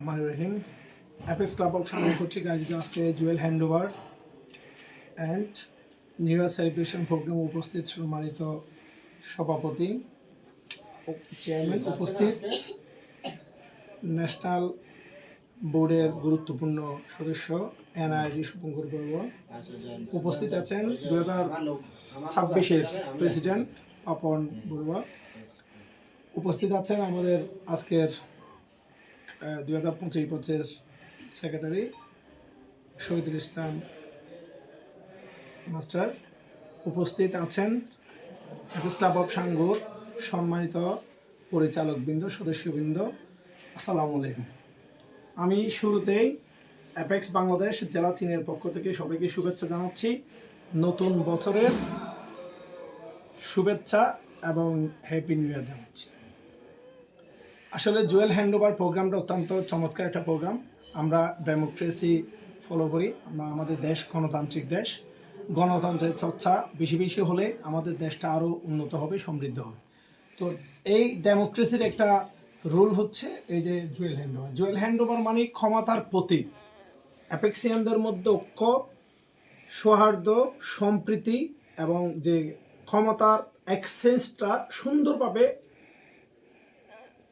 Rahim apex club of সামনে কর্তৃক আয়োজিত আজকে jewel handover and new year celebration program উপস্থিত সম্মানিত সভাপতি চেয়ারম্যান উপস্থিত ন্যাশনাল বোর্ডের গুরুত্বপূর্ণ সদস্য এনআইডি শুভঙ্কর বড়ুয়া উপস্থিত আছেন 2026-এর প্রেসিডেন্ট পাপন বড়ুয়া উপস্থিত আছেন আমাদের আজকের 2025-25 সেক্রেটারি শহীদুল ইসলাম মাস্টার উপস্থিত আছেন অ্যাপেক্স ক্লাব অফ সাঙ্গুর সম্মানিত পরিচালকবৃন্দ সদস্যবৃন্দ। আসসালামু আলাইকুম। আমি শুরুতেই অ্যাপেক্স বাংলাদেশ জেলা 3-এর পক্ষ থেকে সবাইকে শুভেচ্ছা জানাচ্ছি, নতুন বছরের শুভেচ্ছা এবং হ্যাপি নিউ ইয়ার জানাচ্ছি। আসলে জুয়েল হ্যান্ডওভার প্রোগ্রামটা অত্যন্ত চমৎকার একটা প্রোগ্রাম। আমরা ডেমোক্রেসি ফলো করি, আমাদের দেশ গণতান্ত্রিক দেশ, গণতন্ত্রের চর্চা বেশি বেশি হলে আমাদের দেশটা আরও উন্নত হবে, সমৃদ্ধ হবে। তো এই ডেমোক্রেসির একটা রুল হচ্ছে এই যে জুয়েল হ্যান্ডওভার। জুয়েল হ্যান্ডওভার মানে ক্ষমতার প্রতীক। অ্যাপেক্সিয়ানদের মধ্যে ঐক্য, সৌহার্দ্য, সম্প্রীতি এবং যে ক্ষমতার এক্সচেঞ্জটা সুন্দরভাবে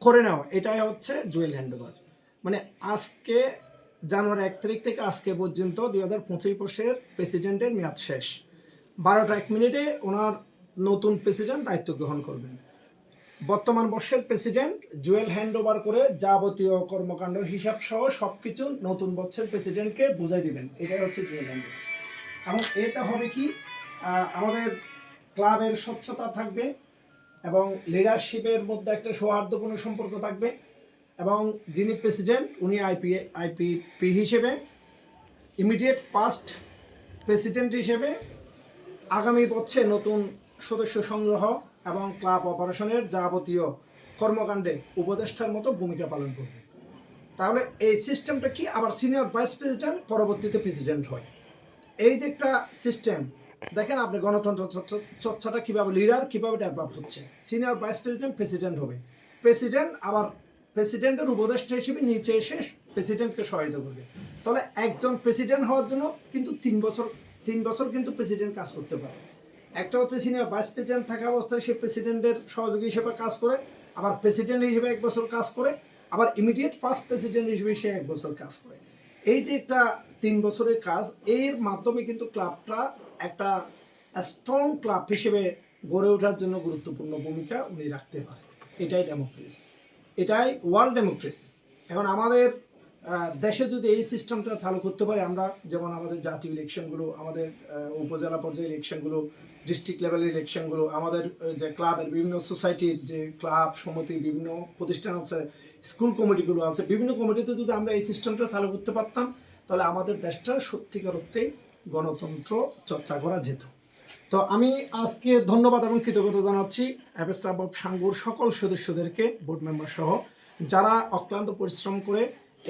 করে নেওয়া, এটাই হচ্ছে জুয়েল হ্যান্ডওভার। মানে আজকে জানুয়ারি 1 তারিখ থেকে আজকে পর্যন্ত 2025-এর প্রেসিডেন্টের মেয়াদ শেষ। 12টা 1 মিনিটে ওনার নতুন প্রেসিডেন্ট দায়িত্ব গ্রহণ করবেন। বর্তমান বর্ষের প্রেসিডেন্ট জুয়েল হ্যান্ডওভার করে যাবতীয় কর্মকাণ্ডের হিসাব সহ সব কিছু নতুন বর্ষের প্রেসিডেন্টকে বুঝাই দিবেন। এটাই হচ্ছে জুয়েল হ্যান্ডওভার। এবং এটা হবে কি, আমাদের ক্লাবের স্বচ্ছতা থাকবে এবং লিডারশিপের মধ্যে একটা সৌহার্দ্যপূর্ণ সম্পর্ক থাকবে এবং যিনি প্রেসিডেন্ট উনি আইপিপি হিসেবে ইমিডিয়েট পাস্ট প্রেসিডেন্ট হিসেবে আগামী বছরে নতুন সদস্য সংগ্রহ এবং ক্লাব অপারেশনের যাবতীয় কর্মকাণ্ডে উপদেষ্টার মতো ভূমিকা পালন করবে। তাহলে এই সিস্টেমটা কি, আবার সিনিয়র ভাইস প্রেসিডেন্ট পরবর্তীতে প্রেসিডেন্ট হয়। এই যে একটা সিস্টেম দেখেন আপনি, গণতন্ত্র চর্চাটা কীভাবে লিডার কীভাবে ডেভেলপ হচ্ছে। সিনিয়র ভাইস প্রেসিডেন্ট প্রেসিডেন্ট হবে, প্রেসিডেন্ট আবার প্রেসিডেন্টের উপদেষ্টা হিসেবে নিচে এসে প্রেসিডেন্টকে সহায়তা করবে। তাহলে একজন প্রেসিডেন্ট হওয়ার জন্য কিন্তু 3 বছর কিন্তু প্রেসিডেন্ট কাজ করতে পারে। একটা হচ্ছে সিনিয়র ভাইস প্রেসিডেন্ট থাকা অবস্থায় সে প্রেসিডেন্টের সহযোগী হিসেবে কাজ করে, আবার প্রেসিডেন্ট হিসেবে 1 বছর কাজ করে, আবার ইমিডিয়েট ফার্স্ট প্রেসিডেন্ট হিসেবে সে 1 বছর কাজ করে। এই যে একটা 3 বছরের কাজ, এর মাধ্যমে কিন্তু ক্লাবটা একটা স্ট্রং ক্লাব হিসেবে গড়ে ওঠার জন্য গুরুত্বপূর্ণ ভূমিকা উনি রাখতে পারে। এটাই ডেমোক্রেসি, এটাই ওয়ার্ল্ড ডেমোক্রেসি। এখন আমাদের দেশে যদি এই সিস্টেমটা চালু করতে পারে, আমরা যেমন আমাদের জাতীয় ইলেকশনগুলো, আমাদের উপজেলা পর্যায়ে ইলেকশনগুলো, ডিস্ট্রিক্ট লেভেলের ইলেকশনগুলো, আমাদের যে ক্লাবের বিভিন্ন সোসাইটির যে ক্লাব সমিতি বিভিন্ন প্রতিষ্ঠান আছে, স্কুল কমিটিগুলো আছে, বিভিন্ন কমিটিতে যদি আমরা এই সিস্টেমটা চালু করতে পারতাম, তাহলে আমাদের দেশটা সত্যিকার অর্থে গণতন্ত্র চর্চা করা যেত। তো আমি আজকে ধন্যবাদ এবং কৃতজ্ঞতা জানাচ্ছি অ্যাপেক্স ক্লাব অফ সাঙ্গুর সকল সদস্যদেরকে, বোর্ড মেম্বার সহ, যারা অক্লান্ত পরিশ্রম করে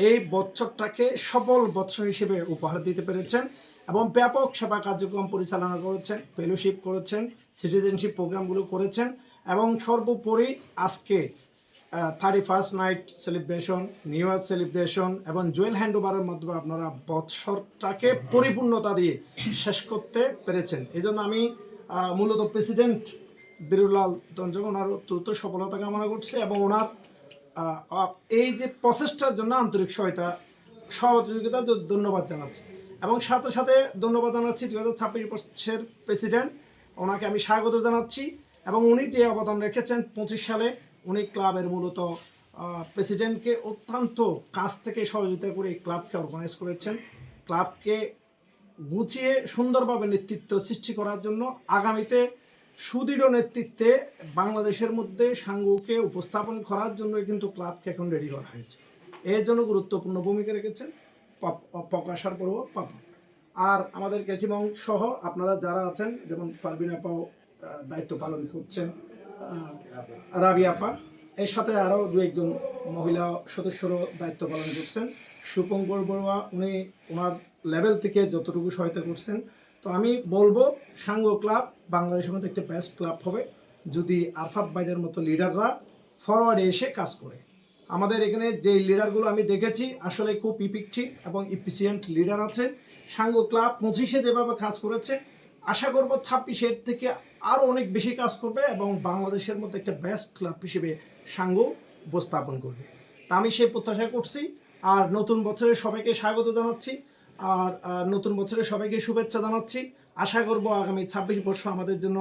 এই বছরটাকে সফল বছর হিসেবে উপহার দিতে পেরেছেন এবং ব্যাপক সেবা কার্যক্রম পরিচালনা করেছেন, ফেলোশিপ করেছেন, সিটিজেনশিপ প্রোগ্রামগুলো করেছেন এবং সর্বোপরি আজকে 31st night celebration, new year celebration এবং জুয়েল হ্যান্ডওভারের মাধ্যমে আপনারা বৎসরটাকে পরিপূর্ণতা দিয়ে শেষ করতে পেরেছেন। এই জন্য আমি মূলত প্রেসিডেন্ট বিরুলাল তঞ্জক ওনার দ্রুত সফলতা কামনা করছি এবং ওনার এই যে প্রচেষ্টার জন্য আন্তরিক সহযোগিতা ধন্যবাদ জানাচ্ছি এবং সাথে সাথে ধন্যবাদ জানাচ্ছি 2026 প্রেসিডেন্ট, ওনাকে আমি স্বাগত জানাচ্ছি এবং উনি যে অবদান রেখেছেন 25 সালে, উনি ক্লাবের মূলত প্রেসিডেন্টকে অত্যন্ত কাছ থেকে সহযোগিতা করে এই ক্লাবকে অর্গানাইজ করেছেন, ক্লাবকে গুছিয়ে সুন্দরভাবে নেতৃত্ব সৃষ্টি করার জন্য আগামীতে সুদৃঢ় নেতৃত্বে বাংলাদেশের মধ্যে সাঙ্গুকে উপস্থাপন করার জন্য কিন্তু ক্লাবকে এখন রেডি করা হয়েছে। এর জন্য গুরুত্বপূর্ণ ভূমিকা রেখেছেন প্রকাশার পর্ব পাপন। আর আমাদের ক্যাচিমং সহ আপনারা যারা আছেন, যেমন পারবিন আপাও দায়িত্ব পালন করছেন, রাবি আপা, এর সাথে আরও 2-1 জন মহিলা সদস্যরও দায়িত্ব পালন করছেন। শুভঙ্কর বড়ুয়া উনি ওনার লেভেল থেকে যতটুকু সহায়তা করছেন। তো আমি বলবো সাঙ্গু ক্লাব বাংলাদেশের মধ্যে একটা বেস্ট ক্লাব হবে যদি আরফাত ভাইদের মতো লিডাররা ফরওয়ার্ডে এসে কাজ করে। আমাদের এখানে যে লিডারগুলো আমি দেখেছি আসলে খুব ইফেক্টিভ এবং ইফিসিয়েন্ট লিডার আছে। সাঙ্গ ক্লাব 25-এ যেভাবে কাজ করেছে, আশা করব 26-এর থেকে আরও অনেক বেশি কাজ করবে এবং বাংলাদেশের মধ্যে একটা বেস্ট ক্লাব হিসেবে সাঙ্গ উপস্থাপন করবে। তা আমি সেই প্রত্যাশা করছি। আর নতুন বছরে সবাইকে স্বাগত জানাচ্ছি, আর নতুন বছরে সবাইকে শুভেচ্ছা জানাচ্ছি। আশা করব আগামী 26 বর্ষ আমাদের জন্য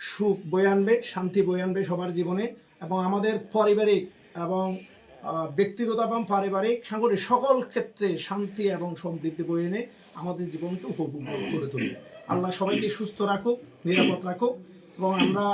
সুখ বয়ে আনবে, শান্তি বয়ে আনবে সবার জীবনে, এবং আমাদের পারিবারিক এবং ব্যক্তিগত এবং পারিবারিক সাংগঠনিক সকল ক্ষেত্রে শান্তি এবং সমৃদ্ধি বয়ে এনে আমাদের জীবনকে উপভোগ করে তুলবে। আল্লাহ সবাইকে সুস্থ রাখুক, নিরাপদ রাখুক, এবং আমরা